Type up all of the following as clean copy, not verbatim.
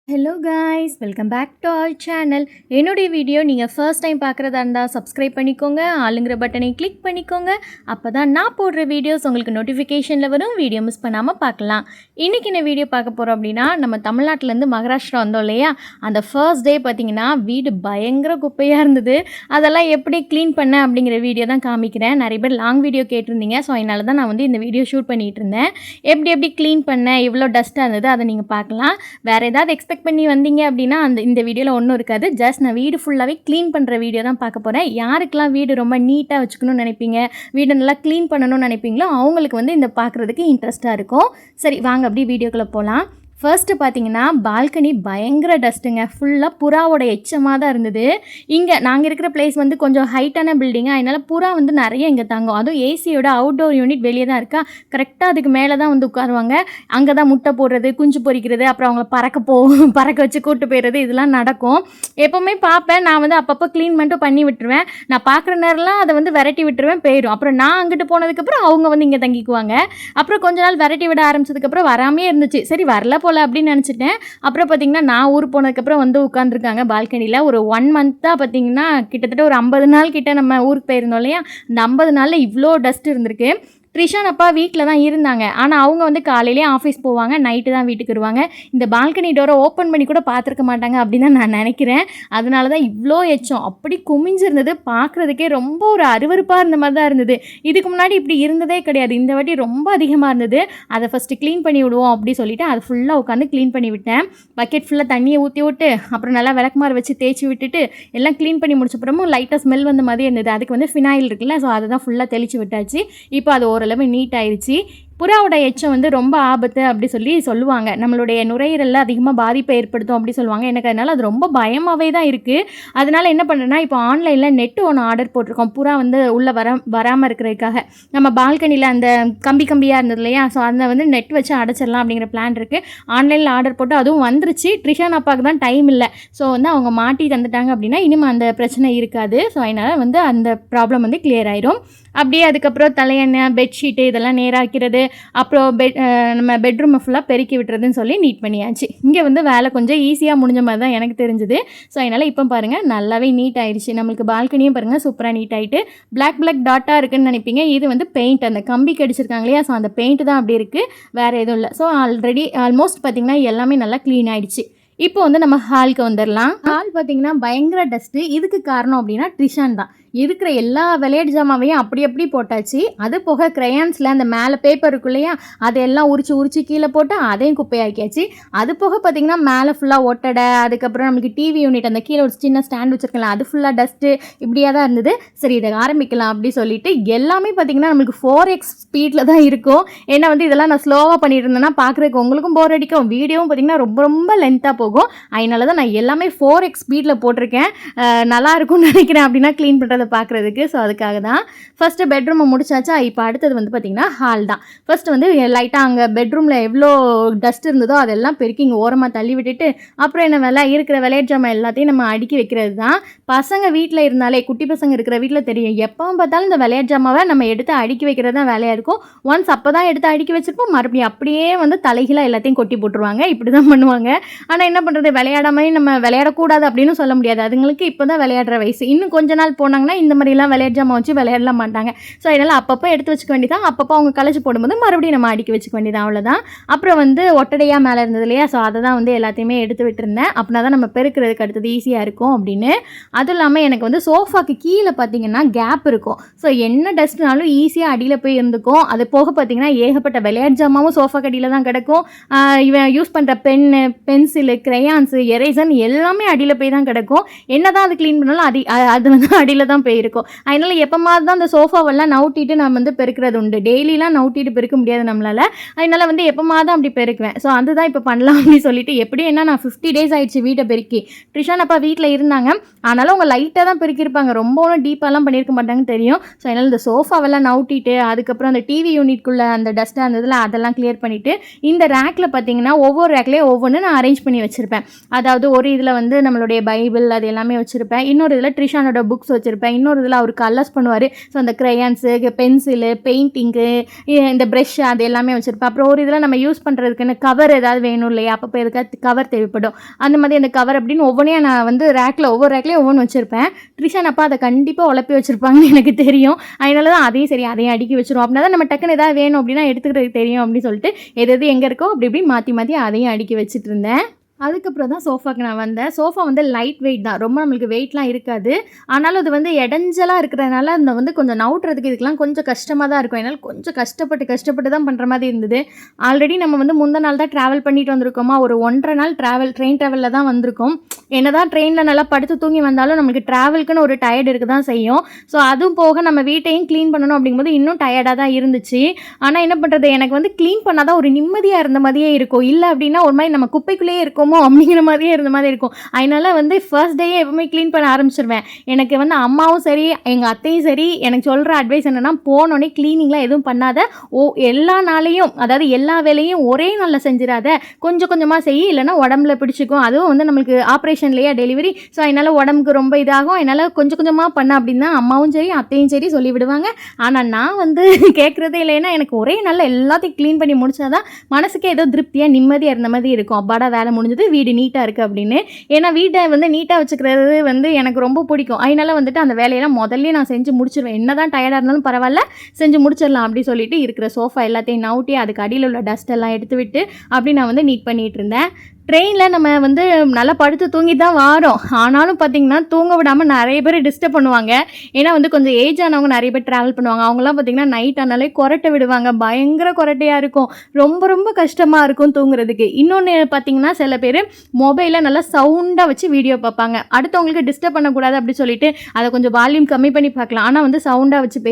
Hello guys, welcome back to our channel. என்னுடைய video நீங்கள் first time பார்க்குறதா இருந்தால் சப்ஸ்கிரைப் பண்ணிக்கோங்க, ஆளுங்கிற பட்டனை கிளிக் பண்ணிக்கோங்க. அப்போ தான் நான் போடுற வீடியோஸ் உங்களுக்கு நோட்டிஃபிகேஷனில் வரும். வீடியோ மிஸ் பண்ணாமல் பார்க்கலாம். இன்றைக்கி என்ன வீடியோ பார்க்க போகிறோம் அப்படின்னா, நம்ம தமிழ்நாட்டிலேருந்து மகாராஷ்டிரா வந்தோம் இல்லையா, அந்த ஃபர்ஸ்ட் டே பார்த்திங்கன்னா வீடு பயங்கர குப்பையாக இருந்தது. அதெல்லாம் எப்படி க்ளீன் பண்ணேன் அப்படிங்கிற வீடியோ தான் காமிக்கிறேன். நிறைய பேர் லாங் வீடியோ கேட்டிருந்தீங்க, ஸோ அதனால தான் நான் வந்து இந்த வீடியோ ஷூட் பண்ணிகிட்டு இருந்தேன். எப்படி க்ளீன் பண்ணேன், இவ்வளோ டஸ்ட்டாக இருந்தது, அதை நீங்கள் பார்க்கலாம். வேறு ஏதாவது பண்ணி வந்தீங்க அப்படின்னா இந்த வீடியோவில் ஒன்றும் இருக்காது. ஜஸ்ட் நான் வீடு ஃபுல்லாகவே க்ளீன் பண்ணுற வீடியோ தான் பார்க்க போகிறேன். யாருக்கெல்லாம் வீடு ரொம்ப நீட்டாக வச்சுக்கணும்னு நினைப்பீங்க, வீடு நல்லா க்ளீன் பண்ணணும்னு நினைப்பீங்களோ அவங்களுக்கு வந்து இந்த பார்க்குறதுக்கு இன்ட்ரெஸ்ட்டாக இருக்கும். சரி, வாங்க அப்படியே வீடியோக்குள்ளே போகலாம். ஃபர்ஸ்ட்டு பார்த்தீங்கன்னா பால்கனி பயங்கர டஸ்ட்டுங்க. ஃபுல்லாக புறாவோட எச்சமாக தான் இருந்தது. இங்கே நாங்கள் இருக்கிற பிளேஸ் வந்து கொஞ்சம் ஹைட்டான பில்டிங்கு, அதனால் புறா வந்து நிறைய இங்கே தங்கும். அதுவும் ஏசியோட அவுட்டோர் யூனிட் வெளியே தான் இருக்கா. கரெக்டாக அதுக்கு மேலே தான் வந்து உட்காருவாங்க. அங்கே தான் முட்டை போடுறது, குஞ்சு பொரிக்கிறது, அப்புறம் அவங்கள பறக்க வச்சு கூட்டு போயிடுறது, இதெல்லாம் நடக்கும். எப்போவுமே பார்ப்பேன். நான் வந்து அப்பப்போ க்ளீன் மட்டும் பண்ணி விட்டுருவேன். நான் பார்க்குற நேரம்லாம் அதை வந்து விரட்டி விட்டுருவேன், போயிடும். அப்புறம் நான் அங்கிட்டு போனதுக்கப்புறம் அவங்க வந்து இங்கே தங்கிக்குவாங்க. அப்புறம் கொஞ்ச நாள் விரட்டி விட ஆரம்பிச்சதுக்கப்புறம் வராமே இருந்துச்சு. சரி, வரல போல் அப்படின்னு நினச்சிட்டேன். அப்புறம் பார்த்திங்கன்னா நான் ஊர் போனதுக்கப்புறம் வந்து உட்காந்துருக்காங்க பால்கனியில். ஒரு 1 மந்த்தாக பார்த்திங்கன்னா கிட்டத்தட்ட ஒரு 50 நாள் கிட்ட நம்ம ஊருக்கு போயிருந்தோம் இல்லையா, அந்த 50 நாளில் இவ்வளோ டஸ்ட் இருந்திருக்கு. ட்ரிஷான் அப்பா வீட்டில் தான் இருந்தாங்க. ஆனால் அவங்க வந்து காலையிலே ஆஃபீஸ் போவாங்க, நைட்டு தான் வீட்டுக்கு வருவாங்க. இந்த பால்கனி டோரை ஓப்பன் பண்ணி கூட பார்த்துருக்க மாட்டாங்க அப்படின்னு தான் நான் நினைக்கிறேன். அதனால தான் இவ்வளோ எச்சம் அப்படி குமிஞ்சிருந்தது. பார்க்குறதுக்கே ரொம்ப ஒரு அருவருப்பாக இருந்த மாதிரி தான் இருந்தது. இதுக்கு முன்னாடி இப்படி இருந்ததே கிடையாது. இந்த வாட்டி ரொம்ப அதிகமாக இருந்தது. அதை ஃபஸ்ட்டு க்ளீன் பண்ணி விடுவோம் அப்படி சொல்லிவிட்டு அதை ஃபுல்லாக உட்காந்து க்ளீன் பண்ணி விட்டேன். பக்கெட் ஃபுல்லாக தண்ணியை ஊற்றி விட்டு அப்புறம் நல்லா விளக்குமாறு வச்சு தேய்ச்சி விட்டுட்டு எல்லாம் க்ளீன் பண்ணி முடிச்சப்புறமும் லைட்டாக ஸ்மெல் வந்த மாதிரி இருந்தது. அதுக்கு வந்து ஃபினாயில் இருக்குல்ல, ஸோ அதை தான் ஃபுல்லாக தெளித்து விட்டாச்சு. இப்போ அது ஓரளவு நீட் ஆயிடுச்சு. புறாவோட எச்சம் வந்து ரொம்ப ஆபத்து அப்படி சொல்லுவாங்க. நம்மளுடைய நுரையீரலில் அதிகமாக பாதிப்பை ஏற்படுத்தும் அப்படி சொல்லுவாங்க. எனக்கு அதனால் அது ரொம்ப பயமாகவே தான் இருக்குது. அதனால் என்ன பண்ணுறேன்னா, இப்போ ஆன்லைனில் நெட்டு ஒன்று ஆர்டர் போட்டிருக்கோம். புறா வந்து உள்ளே வராமல் இருக்கிறதுக்காக. நம்ம பால்கனியில் அந்த கம்பியாக இருந்தது இல்லையா, ஸோ அதை வந்து நெட் வச்சு அடைச்சிடலாம் அப்படிங்கிற பிளான் இருக்குது. ஆன்லைனில் ஆர்டர் போட்டு அதுவும் வந்துருச்சு. ட்ரிஷான் அப்பாவுக்கு தான் டைம் இல்லை. ஸோ வந்து அவங்க மாட்டி தந்துட்டாங்க அப்படின்னா இனிமேல் அந்த பிரச்சனை இருக்காது. ஸோ அதனால் வந்து அந்த ப்ராப்ளம் வந்து கிளியர் ஆயிரும். அப்படியே அதுக்கப்புறம் தலையெண்ணெய், பெட்ஷீட்டு இதெல்லாம் நேராக்கிறது, அப்புறம் நம்ம பெட்ரூமை ஃபுல்லாக பெருக்கி விட்டுறதுன்னு சொல்லி நீட் பண்ணியாச்சு. இங்கே வந்து வேலை கொஞ்சம் ஈஸியாக முடிஞ்ச மாதிரி தான் எனக்கு தெரிஞ்சுது. ஸோ அதனால் இப்போ பாருங்கள் நல்லாவே நீட் ஆயிடுச்சு. நம்மளுக்கு பால்கனியும் பாருங்கள் சூப்பராக நீட் ஆகிட்டு பிளாக் டாட்டாக இருக்குதுன்னு நினைப்பீங்க. இது வந்து பெயிண்ட், அந்த கம்பி கடிச்சிருக்காங்க இல்லையா, ஸோ அந்த பெயிண்ட் தான் அப்படி இருக்குது, வேறு எதுவும் இல்லை. ஸோ ஆல்மோஸ்ட் பார்த்திங்கன்னா எல்லாமே நல்லா க்ளீன் ஆகிடுச்சு. இப்போ வந்து நம்ம ஹாலுக்கு வந்துடலாம். ஹால் பார்த்திங்கன்னா பயங்கர டஸ்ட்டு. இதுக்கு காரணம் அப்படின்னா ட்ரிஷான் தான். இருக்கிற எல்லா விளையாட்டு ஜாமாவையும் அப்படி போட்டாச்சு. அது போக க்ரையான்ஸில் அந்த மேலே பேப்பர் இருக்கும் இல்லையா, அதையெல்லாம் உரிச்சு கீழே போட்டு அதையும் குப்பையாக்கியாச்சு. அது போக பார்த்திங்கன்னா மேலே ஃபுல்லாக ஒட்டடை, அதுக்கப்புறம் நம்மளுக்கு டிவி யூனிட் அந்த கீழே ஒரு சின்ன ஸ்டாண்ட் வச்சுருக்கலாம், அது ஃபுல்லாக டஸ்ட்டு இப்படியாக தான் இருந்தது. சரி, இதை ஆரம்பிக்கலாம் அப்படி சொல்லிட்டு எல்லாமே பார்த்திங்கன்னா நம்மளுக்கு 4x ஸ்பீடில் தான் இருக்கும். ஏன்னா வந்து இதெல்லாம் நான் ஸ்லோவாக பண்ணிட்டு இருந்தேன்னா பார்க்குறதுக்கு உங்களுக்கும் போர் அடிக்கும், வீடியோவும் பார்த்திங்கன்னா ரொம்ப லென்த்தாக போகும். அதனால தான் நான் எல்லாமே 4x ஸ்பீடில் போட்டிருக்கேன். நல்லா இருக்கும்னு நினைக்கிறேன் அப்படின்னா க்ளீன் பண்ணுறதை பார்க்குறதுக்கு. ஸோ அதுக்காக தான் ஃபஸ்ட்டு பெட்ரூமை முடிச்சாச்சா. இப்போ அடுத்தது வந்து பார்த்திங்கன்னா ஹால் தான். ஃபஸ்ட்டு வந்து லைட்டாக அங்கே பெட்ரூமில் எவ்வளோ டஸ்ட் இருந்ததோ அதெல்லாம் பெருக்கி இங்கே ஓரமாக தள்ளி விட்டுட்டு அப்புறம் என்ன இருக்கிற விளையாட்டு ஜாமான் எல்லாத்தையும் நம்ம அடுக்கி வைக்கிறது தான். பசங்க வீட்டில் இருந்தாலே, குட்டி பசங்க இருக்கிற வீட்டில் தெரியும், எப்பவும் பார்த்தாலும் இந்த விளையாட்டு ஜாமாவை நம்ம எடுத்து அடுக்கி வைக்கிறது தான் வேலையாக இருக்கும். ஒன்ஸ் அப்போ தான் எடுத்து அடுக்கி வச்சுருப்போம், மறுபடியும் அப்படியே வந்து தலைகீழாக எல்லாத்தையும் கொட்டி போட்டுருவாங்க. இப்படி தான் பண்ணுவாங்க. ஆனால் என்ன பண்ணுறது, விளையாடாமல் நம்ம விளையாடக்கூடாது அப்படின்னு சொல்ல முடியாது. அதுங்களுக்கு இப்போ தான் விளையாடுற வயசு. இன்னும் கொஞ்ச நாள் போனாங்கன்னா இந்த மாதிரிலாம் விளையாட்டு ஜாமான் வச்சு விளையாடலாம் மாட்டாங்க. ஸோ அதனால் அப்பப்போ எடுத்து வச்சுக்க வேண்டியதான். அப்பப்போ அவங்க கலைச்சி போடும்போது மறுபடியும் நம்ம அடிக்க வச்சுக்க வேண்டியதான், அவ்வளோதான். அப்புறம் வந்து ஒட்டடையாக மேலே இருந்தது இல்லையா, ஸோ அதை தான் வந்து எல்லாத்தையுமே எடுத்து விட்டுருந்தேன். அப்படின்னா தான் நம்ம பெருக்கிறதுக்கு அடுத்தது ஈஸியாக இருக்கும் அப்படின்னு. அதுவும் இல்லாமல் எனக்கு வந்து சோஃபாக்கு கீழே பார்த்திங்கன்னா கேப் இருக்கும். ஸோ என்ன டஸ்ட்னாலும் ஈஸியாக அடியில் போய் இருந்துக்கும். அது போக பார்த்திங்கன்னா ஏகப்பட்ட விளையாட்டு ஜாமாவும் சோஃபா கடியில் தான் கிடக்கும். இவன் யூஸ் பண்ணுற பென்னு, பென்சிலு, க்ரையான்ஸு, எரேசன் எல்லாமே அடியில் போய் தான் கிடக்கும். என்ன தான் அது க்ளீன் பண்ணாலும் அது வந்து அடியில் தான் போயிருக்கும். அதனால் எப்போமாவது தான் அந்த சோஃபாவெல்லாம் நவுட்டிட்டு நம்ம வந்து பெருக்கிறது உண்டு. டெய்லிலாம் நவுட்டிட்டு பெருக்க முடியாது நம்மளால். அதனால் வந்து எப்போமாவது தான் அப்படி பெருக்குவேன். ஸோ அதுதான் இப்போ பண்ணலாம் அப்படின்னு சொல்லிட்டு, எப்படி என்ன நான் 50 days ஆகிடுச்சு வீட்டை பெருக்கி. ட்ரிஷான் அப்பா வீட்டில் இருந்தாங்க, ஆனாலும் அவங்க லைட்டாக தான் பெருக்கியிருப்பாங்க, ரொம்ப ஒன்றும் டீப்பாலாம் பண்ணியிருக்க மாட்டாங்கன்னு தெரியும். ஸோ அதனால் இந்த சோஃபாவெல்லாம் நவுட்டிட்டு அதுக்கப்புறம் அந்த டிவி யூனிட்குள்ளே அந்த டஸ்ட்டாக இருந்ததில் அதெல்லாம் கிளியர் பண்ணிவிட்டு இந்த ரேக்கில் பார்த்தீங்கன்னா ஒவ்வொரு ரேக்லேயும் ஒவ்வொன்று நான் அரேஞ்ச் பண்ணி வச்சேன். வச்சுருப்பேன். அதாவது ஒரு இதில் வந்து நம்மளுடைய பைபிள் அது எல்லாமே வச்சுருப்பேன். இன்னொரு இதில் ட்ரிஷானோட புக்ஸ் வச்சுருப்பேன். இன்னொரு இதில் அவர் கலர்ஸ் பண்ணுவார். ஸோ அந்த க்ரையான்ஸு, பென்சிலு, பெயிண்டிங்கு, இந்த ப்ரெஷ் அது எல்லாமே வச்சுருப்பேன். அப்புறம் ஒரு இதில் நம்ம யூஸ் பண்ணுறதுக்குன்னு கவர் ஏதாவது வேணும் இல்லையா, அப்பப்போ எதுக்காவது கவர் தேவைப்படும். அந்த மாதிரி அந்த கவர் அப்படின்னு ஒவ்வொன்றையும் நான் வந்து ஒவ்வொரு ரேக்லேயும் ஒவ்வொன்று வச்சுருப்பேன். ட்ரிஷான் அப்பா அதை கண்டிப்பாக உழப்பி வச்சுருப்பாங்கன்னு எனக்கு தெரியும். அதனால தான் அதையும் அடுக்கி வச்சுருவோம். அப்படின்னா தான் நம்ம டக்குன்னு ஏதாவது வேணும் அப்படின்னா எடுத்துக்கிறதுக்கு தெரியும் அப்படின்னு சொல்லிட்டு எது எங்கே இருக்கோ அப்படி இப்படி மாற்றி அதையும் அடுக்கி வச்சுட்டு இருந்தேன். அதுக்கப்புறம் தான் சோஃபாக்கு நான் வந்தேன். சோஃபா வந்து லைட் வெயிட் தான், ரொம்ப நம்மளுக்கு வெயிட்லாம் இருக்காது. ஆனாலும் அது வந்து இடைஞ்சலாக இருக்கிறதுனால அந்த வந்து கொஞ்சம் நவுட்டுறதுக்கு இதுக்கெலாம் கொஞ்சம் கஷ்டமாக தான் இருக்கும். என்னால் கொஞ்சம் கஷ்டப்பட்டு தான் பண்ணுற மாதிரி இருந்தது. ஆல்ரெடி நம்ம வந்து முந்தின நாள் தான் ட்ராவல் பண்ணிட்டு வந்திருக்கோமா, ஒரு 1.5 நாள் ட்ரெயின் ட்ராவலில் தான் வந்திருக்கோம். என்ன தான் ட்ரெயினில் நல்லா படுத்து தூங்கி வந்தாலும் நம்மளுக்கு ட்ராவலுக்குன்னு ஒரு டயர்டு இருக்க தான் செய்யும். ஸோ அதுவும் போக நம்ம வீட்டையும் க்ளீன் பண்ணணும் அப்படிங்கும்போது இன்னும் டயர்டாக தான் இருந்துச்சு. ஆனால் என்ன பண்ணுறது, எனக்கு வந்து க்ளீன் பண்ணால் தான் ஒரு நிம்மதியாக இருந்த மாதிரியே இருக்கும். இல்லை அப்படின்னா ஒரு மாதிரி நம்ம குப்பைக்குள்ளேயே இருக்கும் அப்படிங்கிற மாதிரியே இருந்த மாதிரி இருக்கும். அதனால வந்து ஃபர்ஸ்ட் டேயே எப்பவுமே க்ளீன் பண்ண ஆரம்பிச்சிருவேன். எனக்கு வந்து அம்மாவும் சரி எங்கள் அத்தையும் சரி எனக்கு சொல்கிற அட்வைஸ் என்னென்னா, போனோடனே க்ளீனிங்லாம் எதுவும் பண்ணாத, எல்லா நாளையும் அதாவது எல்லா வேலையும் ஒரே நாளில் செஞ்சிடாத, கொஞ்சம் கொஞ்சமாக செய், இல்லைனா உடம்புல பிடிச்சிக்கும். அதுவும் வந்து நம்மளுக்கு ஆப்ரேஷன்லேயே டெலிவரி, ஸோ அதனால் உடம்புக்கு ரொம்ப இதாகும். அதனால் கொஞ்சம் கொஞ்சமாக பண்ண அப்படின்னு தான் அம்மாவும் சரி அத்தையும் சரி சொல்லிவிடுவாங்க. ஆனால் நான் வந்து கேட்குறதே இல்லைன்னா எனக்கு ஒரே நாளில் எல்லாத்தையும் க்ளீன் பண்ணி முடிச்சாதான் மனசுக்கே ஏதோ திருப்தியாக நிம்மதியாக இருந்த மாதிரி இருக்கும். அப்பாடா வேலை முடிஞ்சது, வீடு நீட்டாக இருக்குது அப்படின்னு. ஏன்னா வீட்டை வந்து நீட்டாக வச்சுக்கிறது வந்து எனக்கு ரொம்ப பிடிக்கும். அதனால வந்துட்டு அந்த வேலையெல்லாம் முதல்ல நான் செஞ்சு முடிச்சிருவேன். என்ன தான் டயர்டாக இருந்தாலும் பரவாயில்ல, செஞ்சு முடிச்சிடலாம் அப்படி சொல்லிட்டு இருக்கிற சோஃபா எல்லாத்தையும் நவுட்டி அதுக்கு அடியில் உள்ள டஸ்ட் எல்லாம் எடுத்து விட்டு அப்படி நான் வந்து நீட் பண்ணிகிட்டு இருந்தேன். ட்ரெயினில் நம்ம வந்து நல்லா படுத்து தூங்கி தான் வாரோம். ஆனாலும் பார்த்திங்கன்னா தூங்க விடாமல் நிறைய பேர் டிஸ்டர்ப் பண்ணுவாங்க. ஏன்னா வந்து கொஞ்சம் ஏஜ் ஆனவங்க நிறைய பேர் ட்ராவல் பண்ணுவாங்க. அவங்களாம் பார்த்திங்கன்னா நைட் ஆனாலே கொரட்டை விடுவாங்க. பயங்கர கொரட்டையாக இருக்கும். ரொம்ப கஷ்டமாக இருக்கும் தூங்குறதுக்கு. இன்னொன்று பார்த்திங்கன்னா சில பேர் மொபைலில் நல்லா சவுண்டாக வச்சு வீடியோ பார்ப்பாங்க. அடுத்தவங்களுக்கு டிஸ்டர்ப் பண்ணக்கூடாது அப்படி சொல்லிட்டு அதை கொஞ்சம் வால்யூம் கம்மி பண்ணி பார்க்கலாம். ஆனால் வந்து சவுண்டாக வச்சு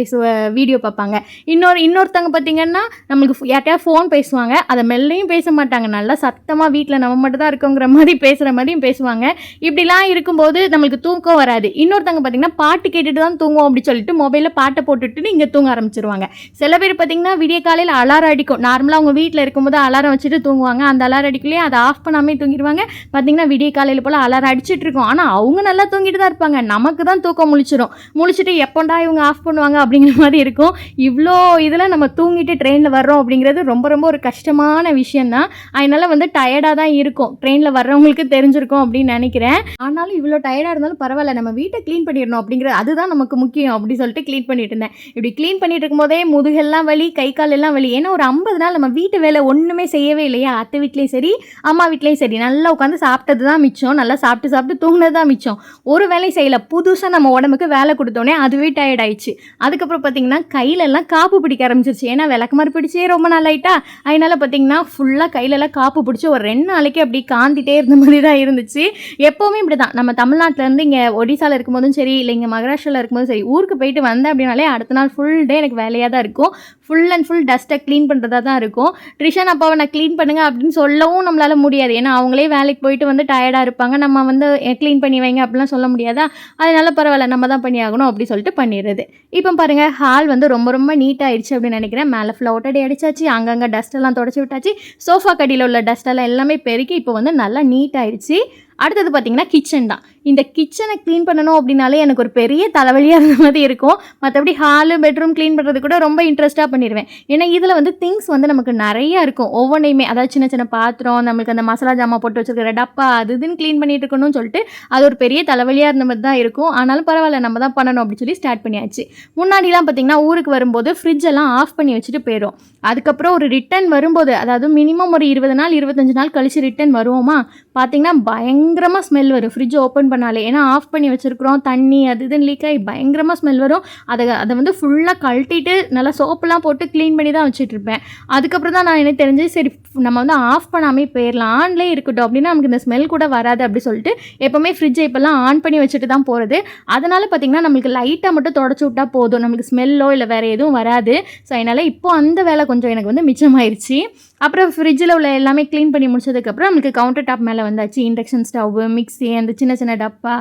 வீடியோ பார்ப்பாங்க. இன்னொருத்தவங்க பார்த்திங்கன்னா நம்மளுக்கு யார்ட்டையா ஃபோன் பேசுவாங்க, அதை மெல்லையும் பேச மாட்டாங்க, நல்லா சத்தமாக வீட்டில் நம்ம மட்டும் தான் இருக்குங்கிற மாதிரி பேசுகிற மாதிரியும் பேசுவாங்க. இப்படிலாம் இருக்கும்போது நம்மளுக்கு தூக்கம் வராது. இன்னொருத்தவங்க பார்த்தீங்கன்னா பாட்டு கேட்டுட்டு தான் தூங்குவோம் அப்படி சொல்லிட்டு மொபைலில் பாட்டை போட்டுட்டு இங்கே தூங்க ஆரம்பிச்சிருவாங்க. சில பேர் பார்த்தீங்கன்னா விடிய காலையில் அலாரம் அடிக்கும். நார்மலாக அவங்க வீட்டில் இருக்கும்போது அலாரம் வச்சுட்டு தூங்குவாங்க. அந்த அலாரம் அடிக்கலையே அதை ஆஃப் பண்ணாமே தூங்கிடுவாங்க. பார்த்தீங்கன்னா விடிய காலையில் போல் அலாரம் அடிச்சுட்டு இருக்கும். ஆனால் அவங்க நல்லா தூங்கிட்டு தான் இருப்பாங்க. நமக்கு தான் தூக்கம் முழிச்சிட்டு எப்போண்டா இவங்க ஆஃப் பண்ணுவாங்க அப்படிங்கிற மாதிரி இருக்கும். இவ்வளோ இதில் நம்ம தூங்கிட்டு ட்ரெயினில் வர்றோம் அப்படிங்கிறது ரொம்ப ஒரு கஷ்டமான விஷயம்தான். அதனால வந்து டயர்டாக தான் இருக்கும். ட்ரெயினில் வர்றவங்களுக்கு தெரிஞ்சிருக்கும் அப்படின்னு நினைக்கிறேன். ஆனாலும் இவ்வளோ டயர்டாக இருந்தாலும் பரவாயில்ல, நம்ம வீட்டை க்ளீன் பண்ணிடணும் அப்படிங்கிறது அதுதான் நமக்கு முக்கியம் அப்படி சொல்லிட்டு க்ளீன் பண்ணிட்டு இருந்தேன். இப்படி க்ளீன் பண்ணிட்டு இருக்கும்போதே முதுகெல்லாம் வலி, கை கால் எல்லாம் வலி. ஏன்னா ஒரு 50 நாள் நம்ம வீட்டு வேலை ஒன்றுமே செய்யவே இல்லையா. அத்தை வீட்லேயும் சரி அம்மா வீட்லேயும் சரி நல்லா உட்காந்து சாப்பிட்டது தான் மிச்சம், நல்லா சாப்பிட்டு தூங்கினது தான் மிச்சம். ஒரு வேலையும் செய்யலை. புதுசாக நம்ம உடம்புக்கு வேலை கொடுத்தோன்னே அதுவே டயர்ட் ஆயிடுச்சு. அதுக்கப்புறம் பார்த்தீங்கன்னா கையிலெல்லாம் காப்பு பிடிக்க ஆரம்பிச்சிருச்சு. ஏன்னா விளக்குமாறு பிடிச்சே ரொம்ப நாள் ஆயிட்டா. அதனால பார்த்தீங்கன்னா ஃபுல்லாக கையிலெல்லாம் காப்பு பிடிச்சி ஒரு 2 நாளைக்கு அப்படி காந்திட்டே இருந்த மாதிரி தான் இருந்துச்சு. எப்போவுமே இப்படி தான். நம்ம தமிழ்நாட்டிலேருந்து இங்கே ஒடிசாவில் இருக்கும்போதும் சரி, இல்லை இங்கே மகாராஷ்டிராவில் இருக்கும்போதும் சரி, ஊருக்கு போயிட்டு வந்தேன் அப்படின்னாலே அடுத்த நாள் ஃபுல் டே எனக்கு வேலையாக தான் இருக்கும். ஃபுல் அண்ட் ஃபுல் டஸ்ட்டை க்ளீன் பண்ணுறதா தான் இருக்கும். ட்ரிஷான் அப்பாவை நான் க்ளீன் பண்ணுங்க அப்படின்னு சொல்லவும் நம்மளால் முடியாது. ஏன்னா அவங்களே வேலைக்கு போயிட்டு வந்து டயர்டாக இருப்பாங்க. நம்ம வந்து க்ளீன் பண்ணி வைங்க அப்படிலாம் சொல்ல முடியாதா. அதனால பரவாயில்ல, நம்ம தான் பண்ணி ஆகணும் அப்படி சொல்லிட்டு பண்ணிடுறது. இப்போ பாருங்கள், ஹால் வந்து ரொம்ப நீட்டாகிடுச்சு அப்படின்னு நினைக்கிறேன். மேலே ஃபுல்லாக ஒட்டடி அடிச்சாச்சு, அங்கங்கே டஸ்ட்டெல்லாம் தொடச்சி விட்டாச்சு. சோஃபா கடியில் உள்ள டஸ்ட்டெல்லாம் எல்லாமே பெருக்கி இப்போ வந்து நல்லா நீட் ஆயிடுச்சு. அடுத்தது பார்த்திங்கன்னா கிச்சன் தான். இந்த கிச்சனை க்ளீன் பண்ணணும் அப்படின்னாலே எனக்கு ஒரு பெரிய தலைவலியாக இருந்த மாதிரி இருக்கும். மற்றபடி ஹாலு பெட்ரூம் க்ளீன் பண்ணுறது கூட ரொம்ப இன்ட்ரெஸ்ட்டாக பண்ணிடுவேன். ஏன்னா இதில் வந்து திங்ஸ் வந்து நமக்கு நிறையா இருக்கும். ஒவ்வொன்றையுமே அதாவது சின்ன பாத்திரம், நம்மளுக்கு அந்த மசாலா ஜாமான் போட்டு வச்சுருக்கிற டப்பா அது இதுன்னு க்ளீன் பண்ணிட்டு இருக்கணும்னு சொல்லிட்டு அது ஒரு பெரிய தலைவலியாக இருந்த மாதிரி தான் இருக்கும். ஆனாலும் பரவாயில்ல, நம்ம தான் பண்ணணும் அப்படின்னு சொல்லி ஸ்டார்ட் பண்ணியாச்சு. முன்னாடிலாம் பார்த்திங்கன்னா ஊருக்கு வரும்போது ஃப்ரிட்ஜெல்லாம் ஆஃப் பண்ணி வச்சுட்டு போயிடும். அதுக்கப்புறம் ஒரு ரிட்டன் வரும்போது, அதாவது மினிமம் ஒரு 20 நாள் 25 நாள் கழிச்சு ரிட்டன் வருவோமா, பார்த்திங்கன்னா பயங்கரமாக ஸ்மெல் வரும் ஃப்ரிட்ஜ் ஓப்பன் பண்ணாலே. ஏன்னா ஆஃப் பண்ணி வச்சுருக்குறோம், தண்ணி அது இதுன்னு லீக் ஆகி பயங்கரமாக ஸ்மெல் வரும். அதை வந்து ஃபுல்லாக கழட்டிட்டு நல்லா சோப்பெல்லாம் போட்டு க்ளீன் பண்ணி தான் வச்சுட்ருப்பேன். அதுக்கப்புறம் தான் நான் எனக்கு தெரிஞ்சு சரி நம்ம வந்து ஆஃப் பண்ணாமே போயிடலாம், ஆன்லேயே இருக்கட்டும் அப்படின்னா நமக்கு இந்த ஸ்மெல் கூட வராது அப்படி சொல்லிட்டு எப்போவுமே ஃப்ரிட்ஜை இப்போல்லாம் ஆன் பண்ணி வச்சுட்டு தான் போகிறது. அதனால் பார்த்திங்கன்னா நம்மளுக்கு லைட்டாக மட்டும் தொடச்சி விட்டால் போதும், நம்மளுக்கு ஸ்மெல்லோ இல்லை வேறு எதுவும் வராது. ஸோ அதனால் இப்போது அந்த வேலை கொஞ்சம் எனக்கு வந்து மிச்சமாயிருச்சு. அப்புறம் ஃப்ரிட்ஜில் உள்ள எல்லாமே க்ளீன் பண்ணி முடிச்சதுக்கப்புறம் நம்மளுக்கு கவுண்டர் டாப் மேலே வந்தாச்சு. இண்டக்ஷன் ஸ்டவ்வு, மிக்ஸி, அந்த சின்ன சின்ன டப்பா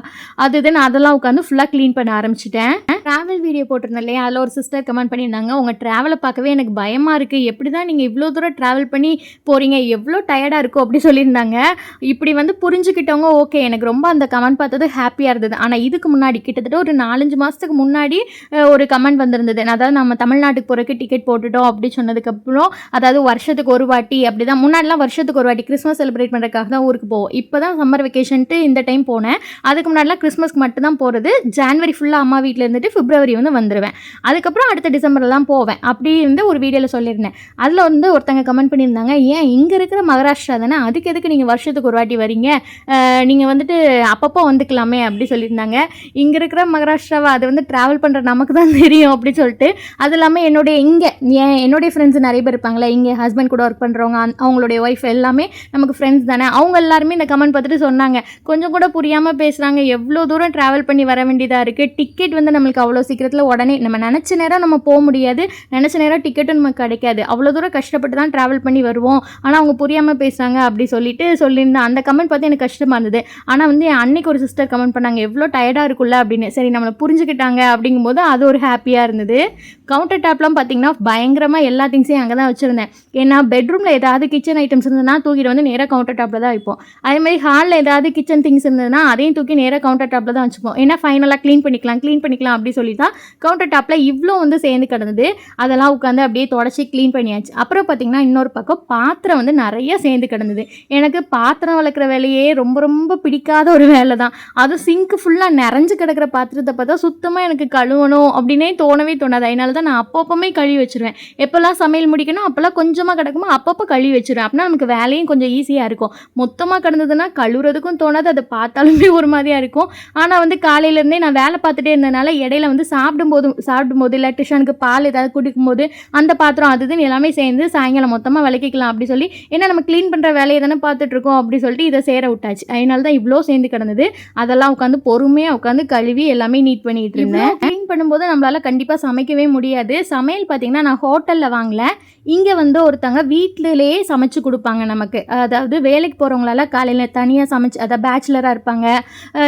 அது இதுன்னு அதெல்லாம் உட்காந்து ஃபுல்லாக க்ளீன் பண்ண ஆரம்பிச்சிட்டேன். ட்ராவல் வீடியோ போட்டிருந்தேன் இல்லையா, அதில் ஒரு சிஸ்டர் கமெண்ட் பண்ணியிருந்தாங்க, உங்கள் ட்ராவலை பார்க்கவே எனக்கு பயமாக இருக்குது, எப்படி தான் நீங்கள் இவ்வளோ தூரம் ட்ராவல் பண்ணி போகிறீங்க, எவ்வளோ டயர்டாக இருக்கும் அப்படி சொல்லியிருந்தாங்க. இப்படி வந்து புரிஞ்சுக்கிட்டவங்க ஓகே, எனக்கு ரொம்ப அந்த கமெண்ட் பார்த்தது ஹாப்பியாக இருந்தது. ஆனால் இதுக்கு முன்னாடி கிட்டத்தட்ட ஒரு 4-5 மாதத்துக்கு முன்னாடி ஒரு கமெண்ட் வந்திருந்தது. அதாவது நம்ம தமிழ்நாட்டுக்கு போகிறதுக்கு டிக்கெட் போட்டுட்டோம் அப்படி சொன்னதுக்கப்புறம், அதாவது வருஷத்துக்கு ஒரு வாட்டி அப்படி தான், முன்னாடிலாம் வருஷத்துக்கு ஒரு வாட்டி கிறிஸ்மஸ் செலிப்ரேட் பண்ணுறதுக்காக தான் ஊருக்கு போவோம். இப்போ தான் சம்மர் வெக்கேஷன்ட்டு இந்த டைம் போனேன். அதுக்கு முன்னாடிலாம் கிறிஸ்மஸ்க்கு மட்டும் தான் போகிறது. ஜான்வரி ஃபுல்லாக அம்மா வீட்டில் இருந்துட்டு பிப்ரவரி வந்து வந்துடுவேன். அதுக்கப்புறம் அடுத்த டிசம்பரில் தான் போவேன் அப்படி வந்து ஒரு வீடியோவில் சொல்லியிருந்தேன். அதில் வந்து ஒருத்தங்க கமெண்ட் பண்ணியிருந்தாங்க, ஏன் இங்கே இருக்கிற மகாராஷ்டிரா தானே, அதுக்கு எதுக்கு நீங்கள் வருஷத்துக்கு ஒரு வாட்டி வரீங்க, நீங்கள் வந்துட்டு அப்பப்போ வந்துக்கலாமே அப்படி சொல்லியிருந்தாங்க. இங்கே இருக்கிற மகாராஷ்டிராவை அது வந்து ட்ராவல் பண்ணுற நமக்கு தான் தெரியும் அப்படி சொல்லிட்டு, அது இல்லாமல் என்னுடைய ஃப்ரெண்ட்ஸ் நிறைய பேர் இருப்பாங்களே, இங்கே ஹஸ்பண்ட் கூட ஒர்க் பண்ணுறவங்க, அவங்களுடைய ஒய்ஃப் எல்லாமே நமக்கு ஃப்ரெண்ட்ஸ் தானே, அவங்க எல்லாருமே இந்த கமெண்ட் பார்த்துட்டு சொன்னாங்க, கொஞ்சம் கூட புரியாமல் பேசுகிறாங்க, எவ்வளோ தூரம் ட்ராவல் பண்ணி வர வேண்டியதாக இருக்குது, டிக்கெட் வந்து நம்மளுக்கு அவ்வளோ சீக்கிரத்தில் உடனே நம்ம நினச்ச நேரம் நம்ம போக முடியாது, நினச்ச நேரம் டிக்கெட்டும் நமக்கு கிடைக்காது, அவ்வளோ தூரம் கஷ்டப்பட்டு தான் ட்ராவல் பண்ணி வருவோம், ஆனால் அவங்க புரியாமல் பேசுகிறாங்க அப்படி சொல்லியிருந்தேன். அந்த கமெண்ட் பார்த்து எனக்கு கஷ்டமாக இருந்தது. ஆனால் வந்து அன்னைக்கு ஒரு சிஸ்டர் கமெண்ட் பண்ணாங்க, எவ்வளோ டயர்டாக இருக்குல்ல அப்படின்னு. சரி, நம்மளை புரிஞ்சுக்கிட்டாங்க அப்படிங்கும்போது அது ஒரு ஹாப்பியாக இருந்தது. கவுண்டர் டாப்லாம் பார்த்தீங்கன்னா பயங்கரமாக எல்லா திங்ஸையும் அங்கே தான் வச்சுருந்தேன். ஏன்னா பெட்ரூமில் ஏதாவது கிச்சன் ஐட்டம்ஸ் இருந்ததுன்னா தூக்கிட்டு வந்து நேராக கவுண்டர் டாப்பில் தான் வைப்போம். அதேமாதிரி ஹாலில் ஏதாவது கிச்சன் திங்ஸ் இருந்ததுன்னா அதையும் தூக்கி நேராக கவுண்டர் டாப்பில் தான் வச்சுப்போம். ஏன்னா ஃபைனலாக க்ளீன் பண்ணிக்கலாம் அப்படி சொல்லி தான் கவுண்டர் டாப்பில் இவ்வளோ வந்து சேர்ந்து கிடந்தது. அதெல்லாம் உட்காந்து அப்படியே தொடச்சி க்ளீன் பண்ணியாச்சு. அப்புறம் பார்த்திங்கன்னா இன்னொரு பக்கம் பாத்திரம் வந்து நிறைய சேர்ந்து கிடந்தது. எனக்கு பாத்திரம் வளர்க்குற வேலையே ரொம்ப ரொம்ப பிடிக்காத ஒரு வேலை தான். அதுவும் சிங்க்கு ஃபுல்லாக நிறைஞ்சு கிடக்கிற பாத்திரத்தை பார்த்தா சுத்தமாக எனக்கு கழுவணும் அப்படின்னே தோணவே தோணாது. அதனால தான் நான் அப்பப்போமே கழுவி வச்சுருவேன். எப்போல்லாம் சமையல் முடிக்கணும் அப்போல்லாம் கொஞ்சமாக கிடக்குமோ அப்பப்போ கழுவி வச்சுருவேன். அப்படின்னா நமக்கு வேலையும் கொஞ்சம் ஈஸியாக இருக்கும். மொத்தமாக கிடந்ததுன்னா கழுவுறதுக்கும் தோணாது, அதை பார்த்தாலுமே ஒரு மாதிரியாக இருக்கும். ஆனால் வந்து காலையிலேருந்தே நான் வேலை பார்த்துட்டே இருந்ததுனால இடையில வந்து சாப்பிடும்போது இல்லை டியூஷனுக்கு பால் ஏதாவது குடிக்கும்போது அந்த பாத்திரம் அதுன்னு எல்லாமே சேர்ந்து சாயங்காலம் மொத்தமாக விளக்கிக்கலாம் அப்படி சொல்லி, ஏன்னா நம்ம க்ளீன் பண்ணுற வேலையை தானே பார்த்துட்ருக்கோம் அப்படி சொல்லிட்டு இதை சேர விட்டாச்சு. அதனால தான் இவ்வளோ சேர்ந்து கிடந்தது. அதெல்லாம் உட்காந்து பொறுமையாக உட்காந்து கழுவி எல்லாமே நீட் பண்ணிகிட்டு இருந்தேன். க்ளீன் பண்ணும்போது நம்மளால் கண்டிப்பாக சமைக்கவே முடியாது. சமையல் பார்த்திங்கன்னா நான் ஹோட்டலில் வாங்கல, இங்கே வந்து ஒருத்தங்க வீட்டிலேயே சமைச்சு கொடுப்பாங்க நமக்கு. அதாவது வேலைக்கு போகிறவங்களால காலையில் தனியாக சமைச்சு, அதாவது பேச்சுலராக இருப்பாங்க,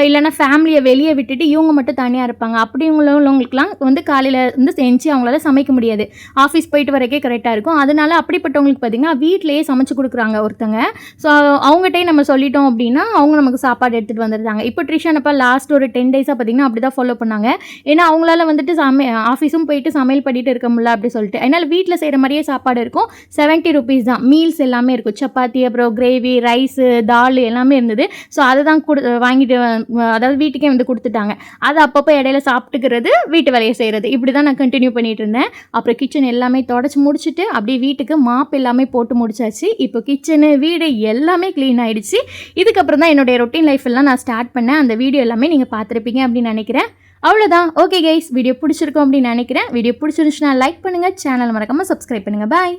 இல்லைனா ஃபேமிலியை வெளியே விட்டுட்டு இவங்க மட்டும் தனியாக இருப்பாங்க. அப்படி உள்ளவங்களுக்குலாம் வந்து காலையில் வந்து செஞ்சு அவங்களால சமைக்க முடியாது, ஆஃபீஸ் போயிட்டு வரக்கே கரெக்டாக இருக்கும். அதனால அப்படிப்பட்டவங்களுக்கு பார்த்திங்கன்னா வீட்டிலேயே சமைச்சு கொடுக்குறாங்க ஒருத்தங்க. ஸோ அவங்ககிட்டே நம்ம சொல்லிட்டோம் அப்படின்னா அவங்க நமக்கு சாப்பாடு எடுத்துகிட்டு வந்துடுறாங்க. இப்போ ட்ரிஷானப்பா லாஸ்ட் ஒரு 10 டேஸாக பார்த்திங்கன்னா அப்படி தான் ஃபாலோ பண்ணாங்க. ஏன்னா அவங்களால வந்துட்டு ஆஃபீஸும் போயிட்டு சமையல் பண்ணிட்டு இருக்க முடியல அப்படி சொல்லிட்டு. அதனால் வீட்டில் செய்கிற மாதிரியே சாப்பாடு இருக்கும். 70 rupees தான். மீல்ஸ் எல்லாமே இருக்கும், சப்பாத்தி, அப்புறம் கிரேவி, ரைஸு, தால் எல்லாமே இருந்தது. ஸோ அதை தான் வாங்கிட்டு, அதாவது வீட்டுக்கே வந்து கொடுத்துட்டாங்க. அதை அப்பப்போ இடையில சாப்பிட்டுக்கிறது, வீட்டு வேலையை செய்கிறது, இப்படி தான் நான் கண்டினியூ பண்ணிகிட்டு இருந்தேன். அப்புறம் கிச்சன் எல்லாமே தொடச்சி முடிச்சுட்டு அப்படியே வீட்டுக்கு மாப் எல்லாமே போட்டு முடிச்சாச்சு. இப்போ கிச்சனு வீடு எல்லாமே க்ளீன் ஆகிடுச்சு. இதுக்கப்புறம் தான் என்னுடைய ரொட்டீன் லைஃப் எல்லாம் நான் ஸ்டார்ட் பண்ணேன். அந்த வீடியோ எல்லாமே நீங்கள் பார்த்துருப்பீங்க அப்படின்னு நினைக்கிறேன். அவ்வளோதான். ஓகே கைஸ், வீடியோ பிடிச்சிருக்கோம் அப்படின்னு நினைக்கிறேன். வீடியோ பிடிச்சிருந்துச்சுன்னா லைக் பண்ணுங்கள், சேனல் மறக்காமல் சப்ஸ்கிரைப் பண்ணுங்கள். பாய்.